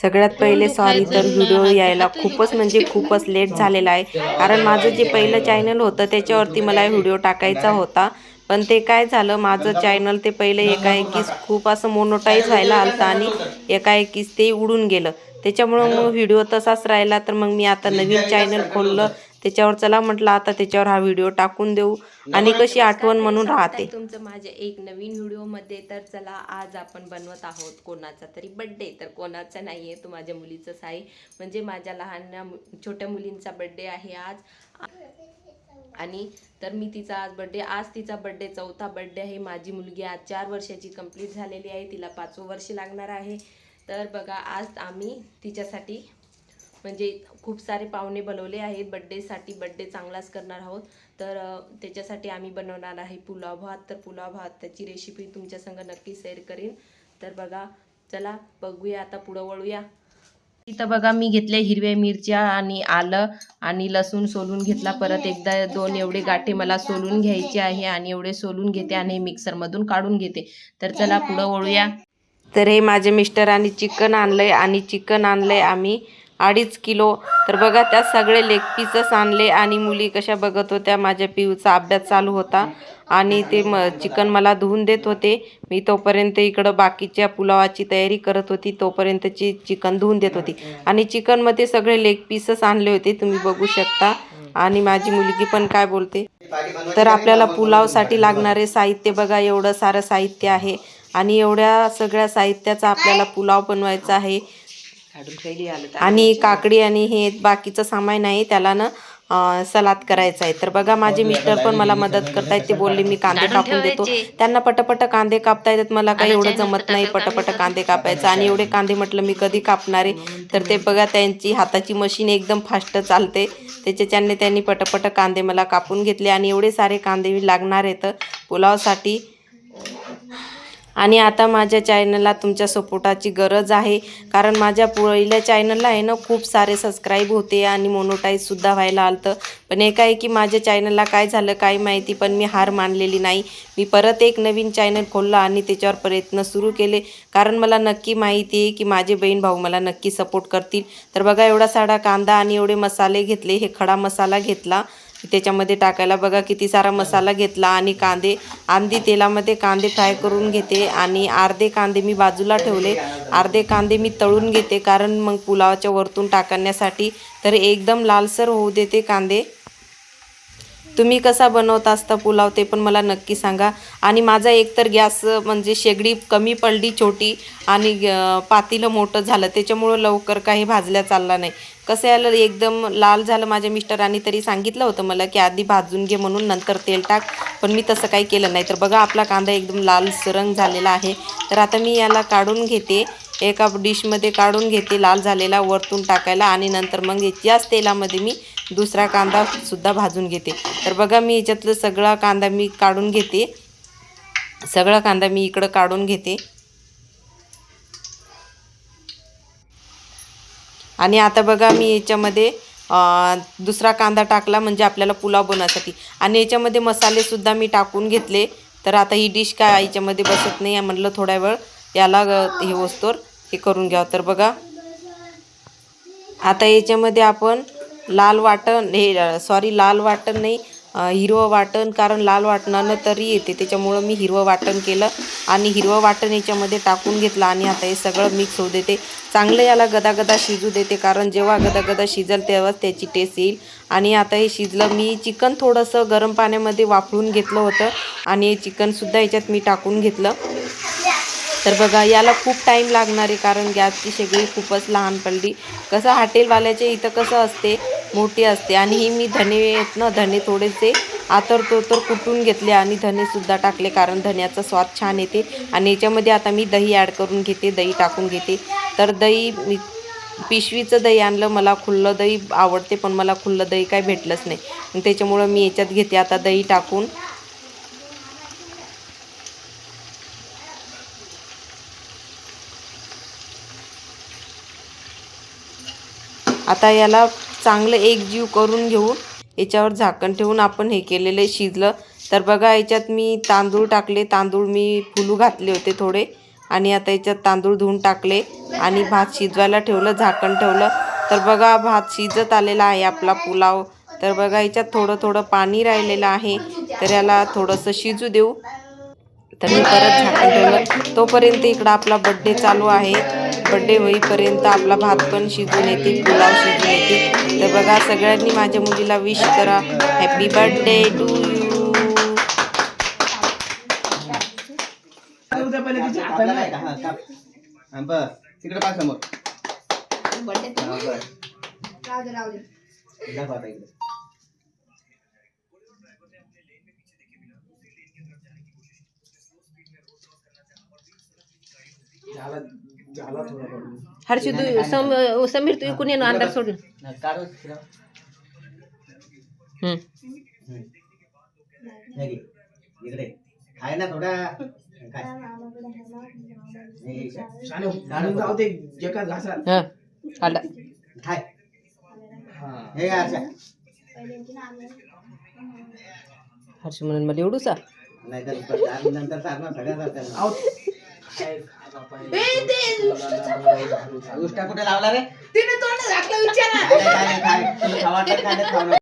सगळ्यात पहिले सॉरी, तर व्हिडिओ यायला खूपच म्हणजे खूपच लेट झालेला आहे. कारण माझं जे पहिलं चॅनल होतं त्याच्यावरती मला व्हिडिओ टाकायचा होता. पण ते काय झालं, माझं चॅनल ते पहिले एकाएकीच खूप असं मोनोटाईज व्हायला आलतं आणि एकाएकीच ते उडून गेलं. त्याच्यामुळं मग व्हिडिओ तसाच राहिला. तर मग मी आता नवीन चॅनल खोललं. त्याच्यावर चला म्हटलं आता त्याच्यावर हा व्हिडिओ टाकून देऊ आणि कशी आठवण म्हणून राहते. तुमचं माझ्या एक नवीन व्हिडिओमध्ये. तर चला, आज आपण बनवत आहोत कोणाचा तरी बड्डे. तर कोणाचा नाही आहे, तो माझ्या मुलीचाच आहे. म्हणजे माझ्या लहान छोट्या मुलींचा बड्डे आहे आज. आणि तर मी तिचा आज तिचा बड्डे, चौथा बड्डे आहे. माझी मुलगी आज 4 वर्षाची कंप्लीट झालेली आहे. तिला 5वं वर्ष लागणार आहे. तर बघा, आज आम्ही तिच्यासाठी म्हणजे खूप सारे पाहुणे बोलवले आहेत बड्डेसाठी. बड्डे चांगलाच करणार आहोत. तर त्याच्यासाठी आम्ही बनवणार आहे पुलाव भात. तर पुलाव भात त्याची रेसिपी तुमच्या संग नक्की शेअर करीन. तर बघा, चला बघूया, आता पुढं वळूया. इथं बघा, मी घेतल्या हिरव्या मिरच्या आणि आलं आणि लसूण सोलून घेतला. परत एकदा 2 एवढे गाठे मला सोलून घ्यायचे आहे आणि एवढे सोलून घेते आणि मिक्सरमधून काढून घेते. तर चला पुढं वळूया. तर हे माझे मिस्टरांनी चिकन आणलंय आणि चिकन आणलंय आम्ही 2.5 किलो. तर बघा, त्यात सगळे लेग पीसच आणले आणि मुली कशा बघत होत्या. माझ्या पिऊचा अभ्यास चालू होता आणि ते चिकन मला धुवून देत होते. मी तोपर्यंत इकडं बाकीच्या पुलावाची तयारी करत होती. तोपर्यंतची चिकन धुवून देत होती आणि चिकनमध्ये सगळे लेग पीसच आणले होते, तुम्ही बघू शकता. आणि माझी मुलगी पण काय बोलते. तर आपल्याला पुलावसाठी लागणारे साहित्य बघा, एवढं सारं साहित्य आहे आणि एवढ्या सगळ्या साहित्याचा आपल्याला पुलाव बनवायचा आहे. आणि काकडी आणि हे बाकीचं सामान आहे, त्याला ना सलाद करायचा आहे. तर बघा, माझे मिस्टर पण मला मदत करतायत. ते बोलले मी कांदे कापून देतो. त्यांना पटापट कांदे कापता येतात, मला काही एवढं जमत नाही पटापट कांदे कापायचं. आणि एवढे कांदे म्हटलं मी कधी कापणार आहे. तर ते बघा, त्यांची हाताची मशीन एकदम फास्ट चालते. त्याच्याने त्यांनी पटापट कांदे मला कापून घेतले आणि एवढे सारे कांदे लागणार आहेत पुलावसाठी. आणि आता माझ्या चॅनलला तुमच्या सपोर्टाची गरज आहे. कारण माझ्या पहिल्या चॅनलला आहे ना खूप सारे सबस्क्राईब होते आणि मोनोटाईजसुद्धा व्हायला आलं. पण एकाएकी माझ्या चॅनलला काय झालं काय माहिती, पण मी हार मानलेली नाही. मी परत एक नवीन चॅनल खोलला आणि त्याच्यावर प्रयत्न सुरू केले. कारण मला नक्की माहिती आहे की माझे बहीण भाऊ मला नक्की सपोर्ट करतील. तर बघा, एवढा सारा कांदा आणि एवढे मसाले घेतले. हे खडा मसाला घेतला त्याच्यामध्ये टाकायला. बघा किती सारा मसाला घेतला. आणि कांदे आधी तेलामध्ये कांदे फ्राय करून घेते आणि अर्धे कांदे मी बाजूला ठेवले. अर्धे कांदे मी तळून घेते, कारण मग पुलावाच्या वरतून टाकण्यासाठी. तर एकदम लालसर होऊ देते कांदे. तुम्ही कसा बनवता असता पुलाव ते पण मला नक्की सांगा. आणि माझा एकतर गॅस म्हणजे शेगडी कमी पडली छोटी आणि पातेलं मोठं झालं, त्याच्यामुळं लवकर काही भाजल्या चालला नाही. कसं याला एकदम लाल झालं. माझ्या मिस्टरांनी तरी सांगितलं होतं मला की आधी भाजून घे म्हणून, नंतर तेल टाक. पण मी तसं काही केलं नाही. तर बघा, आपला कांदा एकदम लाल रंग झालेला आहे. तर आता मी याला काढून घेते, एका डिशमध्ये काढून घेते लाल झालेला, वरतून टाकायला. आणि नंतर मग याच तेलामध्ये मी दुसरा कांदासुद्धा भाजून घेते. तर बघा, मी याच्यातलं सगळा कांदा मी काढून घेते. सगळा कांदा मी इकडं काढून घेते. आणि आता बघा, मी याच्यामध्ये दुसरा कांदा टाकला म्हणजे आपल्याला पुलाव बनवण्यासाठी. आणि याच्यामध्ये मसालेसुद्धा मी टाकून घेतले. तर आता ही डिश काय याच्यामध्ये बसत नाही, म्हटलं थोड्या वेळ याला हे वस्तूवर हे करून घ्यावं. तर बघा, आता याच्यामध्ये आपण लाल वाटण लाल वाटण नाही, हिरवं वाटण. कारण लाल वाटणानं तरी येते, त्याच्यामुळं मी हिरवं वाटण केलं आणि हिरवं वाटण याच्यामध्ये टाकून घेतलं. आणि आता हे सगळं मिक्स होऊ देते. चांगलं याला गदागदा शिजू देते, कारण जेव्हा गदागदा शिजेल तेव्हाच त्याची टेस्ट येईल. आणि आता हे शिजलं. मी चिकन थोडंसं गरम पाण्यामध्ये वाफळून घेतलं होतं आणि चिकनसुद्धा याच्यात मी टाकून घेतलं. तर बघा, याला खूप टाईम लागणार आहे, कारण गॅसची शेगडी खूपच लहान पडली. कसं हॉटेलवाल्याचे इथं कसं असते, मोठी असते. आणि ही मी धने आहेत ना, धने थोडेसे तर कुटून घेतले आणि धनेसुद्धा टाकले, कारण धन्याचा स्वाद छान येते. आणि याच्यामध्ये आता मी दही ॲड करून घेते, दही टाकून घेते. तर दही मी पिशवीचं दही आणलं. मला खुल्लं दही आवडते, पण मला खुल्लं दही काय भेटलंच नाही, त्याच्यामुळं मी याच्यात घेते आता दही टाकून. आता याला चांगलं एकजीव करून घेऊन याच्यावर झाकण ठेवून आपण हे केलेलं शिजलं. तर बघा, याच्यात मी तांदूळ टाकले. तांदूळ मी फुलू घातले होते थोडे आणि आता याच्यात तांदूळ धुवून टाकले आणि भात शिजवायला ठेवलं, झाकण ठेवलं. तर बघा भात शिजत आलेला आहे आपला पुलाव. तर बघा याच्यात थोडं थोडं पाणी राहिलेलं आहे, तर याला थोडंसं शिजू देऊ. तर मी परत झाकण ठेवलं. तोपर्यंत इकडं आपला बड्डे चालू आहे. बड्डे होईपर्यंत आपला भात पण शिजून येते, पुलाव शिजून येते. तर बघा सगळ्यांनी माझ्या मुलीला विश करा, happy birthday to you. Harshi तू समीर तू इकडून ये ना, अंधार सोड ना. इकडे खाय ना थोडा हर्षी म्हणून मला एवढूसा नाही तर नंतर कुठे लावला रे, तिने तोंड घातलं विचारा.